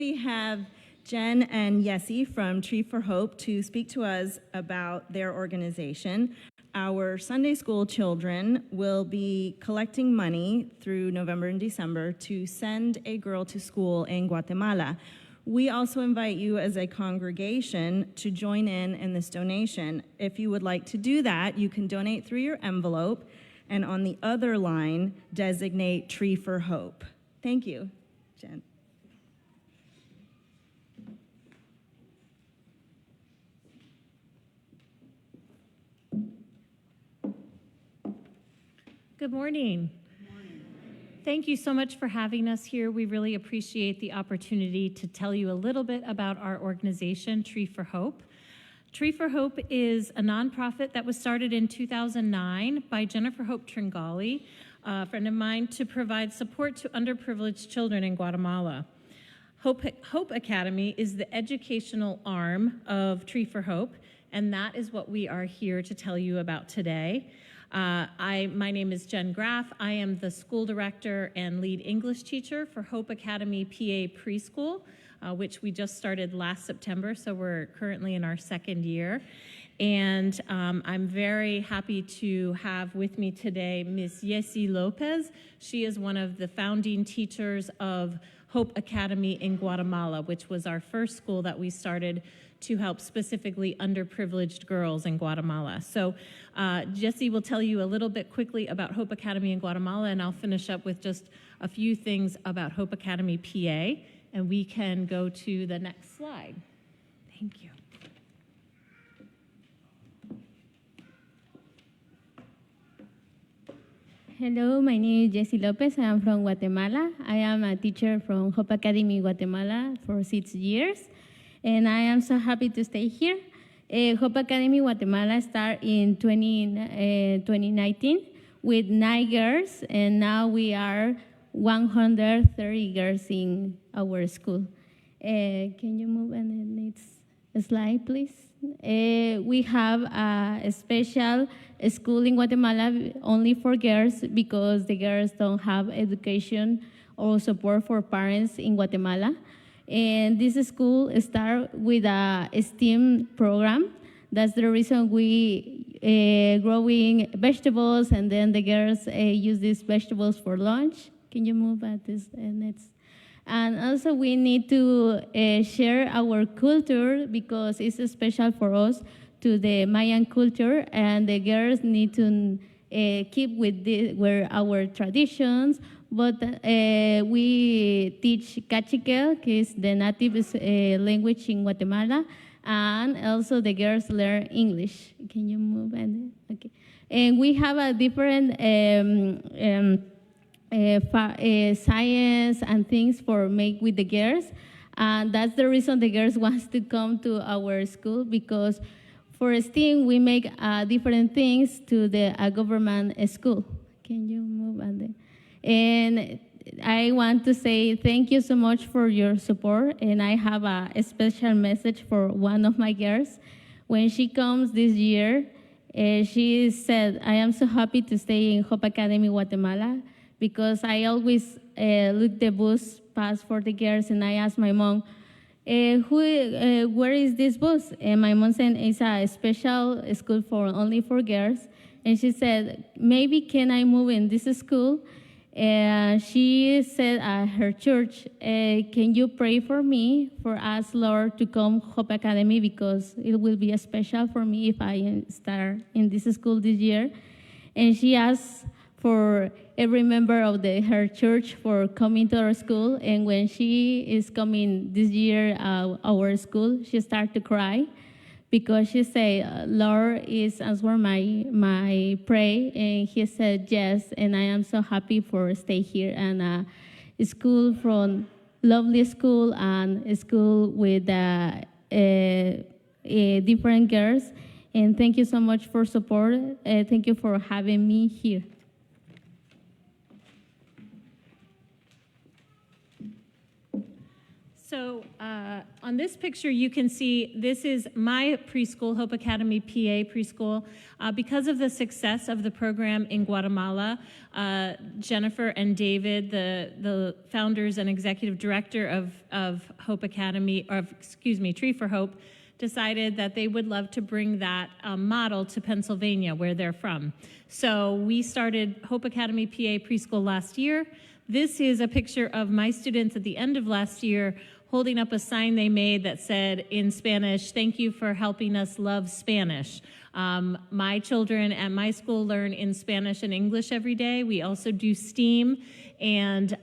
We have Jen and Yessie from Tree for Hope to speak to us about their organization. Our Sunday school children will be collecting money through November and December to send a girl to school in Guatemala. We also invite you as a congregation to join in this donation. If you would like to do that, you can donate through your envelope, and on the other line, designate Tree for Hope. Thank you, Jen. Good morning. Thank you so much for having us here. We really appreciate the opportunity to tell you a little bit about our organization, Tree for Hope. Tree for Hope is a nonprofit that was started in 2009 by Jennifer Hope Tringali, a friend of mine, to provide support to underprivileged children in Guatemala. Hope Academy is the educational arm of Tree for Hope, and that is what we are here to tell you about today. My name is Jen Graff. I am the school director and lead English teacher for Hope Academy PA Preschool, which we just started last September, so we're currently in our second year. And I'm very happy to have with me today Ms. Yessie Lopez. She is one of the founding teachers of Hope Academy in Guatemala, which was our first school that we started to help specifically underprivileged girls in Guatemala. So Jessie will tell you a little bit quickly about Hope Academy in Guatemala, and I'll finish up with just a few things about Hope Academy PA, and we can go to the next slide. Thank you. Hello, my name is Jessie Lopez. I am from Guatemala. I am a teacher from Hope Academy Guatemala for 6 years, and I am so happy to stay here. Hope Academy Guatemala started in 2019 with 9 girls, and now we are 130 girls in our school. Can you move on the next slide, please? We have a special school in Guatemala only for girls because the girls don't have education or support for parents in Guatemala. And this school starts with a STEAM program. That's the reason we growing vegetables, and then the girls use these vegetables for lunch. Can you move at this next? And also we need to share our culture because it's special for us to the Mayan culture, and the girls need to keep with our traditions. But we teach Cachiquel, which is the native language in Guatemala, and also the girls learn English. Can you move? Okay. And we have a different science and things for make with the girls, and that's the reason the girls wants to come to our school, because for STEAM we make different things to the government school. Can you move on there? And I want to say thank you so much for your support, and I have a special message for one of my girls. When she comes this year, she said, I am so happy to stay in Hope Academy Guatemala, because I always look the bus pass for the girls, and I ask my mom, where is this bus? And my mom said it's a special school for only for girls. And she said, maybe can I move in this school? And she said at her church, can you pray for me, for us, Lord, to come Hope Academy, because it will be special for me if I start in this school this year. And she asked for every member of her church for coming to our school. And when she is coming this year, our school, she started to cry, because she said, Lord is answer my prayer, and he said yes, and I am so happy for stay here. And a school from lovely school, and a school with different girls. And thank you so much for support. Thank you for having me here. So on this picture, you can see this is my preschool, Hope Academy PA preschool. Because of the success of the program in Guatemala, Jennifer and David, the founders and executive director of Hope Academy, or excuse me, Tree for Hope, decided that they would love to bring that model to Pennsylvania, where they're from. So we started Hope Academy PA preschool last year. This is a picture of my students at the end of last year holding up a sign they made that said in Spanish, "Thank you for helping us love Spanish." My children at my school learn in Spanish and English every day. We also do STEAM, and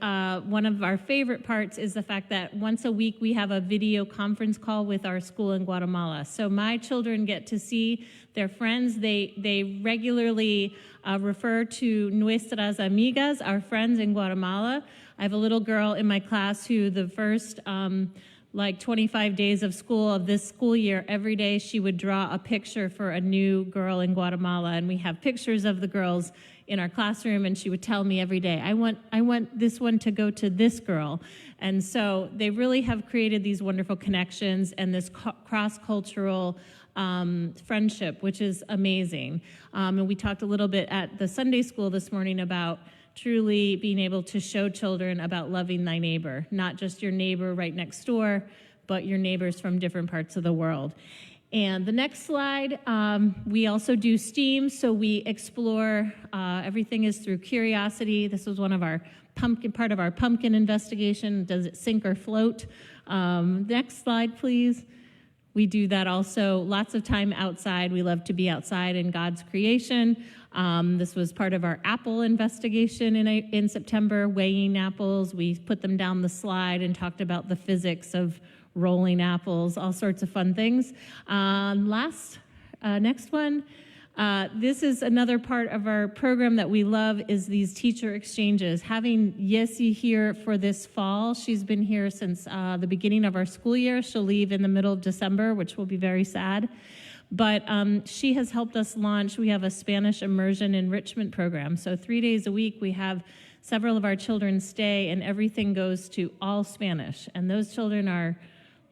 one of our favorite parts is the fact that once a week we have a video conference call with our school in Guatemala. So my children get to see their friends. They regularly refer to nuestras amigas, our friends in Guatemala. I have a little girl in my class who the first 25 days of school of this school year, every day she would draw a picture for a new girl in Guatemala, and we have pictures of the girls in our classroom, and she would tell me every day, I want this one to go to this girl. And so they really have created these wonderful connections and this cross-cultural friendship, which is amazing. And we talked a little bit at the Sunday school this morning about truly being able to show children about loving thy neighbor, not just your neighbor right next door, but your neighbors from different parts of the world. And the next slide, we also do STEAM, so we explore, everything is through curiosity. This was one of our part of our pumpkin investigation. Does it sink or float? Next slide, please. We do that also. Lots of time outside. We love to be outside in God's creation. This was part of our apple investigation in September, weighing apples. We put them down the slide and talked about the physics of rolling apples, all sorts of fun things. Next one. This is another part of our program that we love is these teacher exchanges. Having Yesi here for this fall, she's been here since the beginning of our school year. She'll leave in the middle of December, which will be very sad. But she has helped us launch, we have a Spanish immersion enrichment program. So 3 days a week, we have several of our children stay, and everything goes to all Spanish. And those children are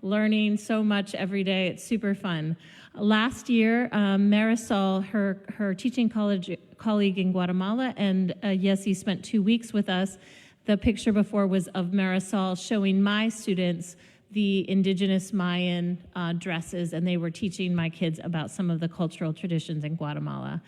learning so much every day. It's super fun. Last year, Marisol, her teaching colleague in Guatemala, and Yesi spent 2 weeks with us. The picture before was of Marisol showing my students the indigenous Mayan dresses, and they were teaching my kids about some of the cultural traditions in Guatemala.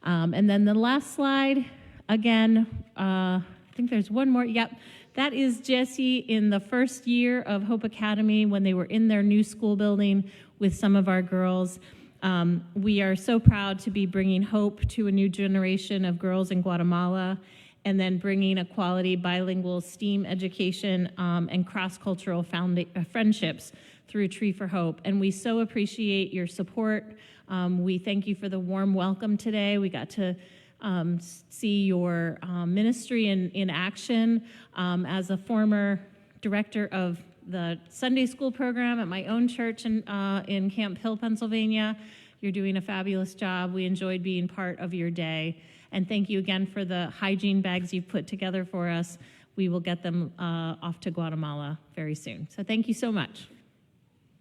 And then the last slide, again, I think there's one more. Yep, that is Jesse in the first year of Hope Academy when they were in their new school building with some of our girls. We are so proud to be bringing hope to a new generation of girls in Guatemala, and then bringing a quality bilingual STEAM education and cross-cultural friendships through Tree for Hope. And we so appreciate your support. We thank you for the warm welcome today. We got to see your ministry in action. As a former director of the Sunday school program at my own church in Camp Hill, Pennsylvania, you're doing a fabulous job. We enjoyed being part of your day. And thank you again for the hygiene bags you've put together for us. We will get them off to Guatemala very soon. So thank you so much.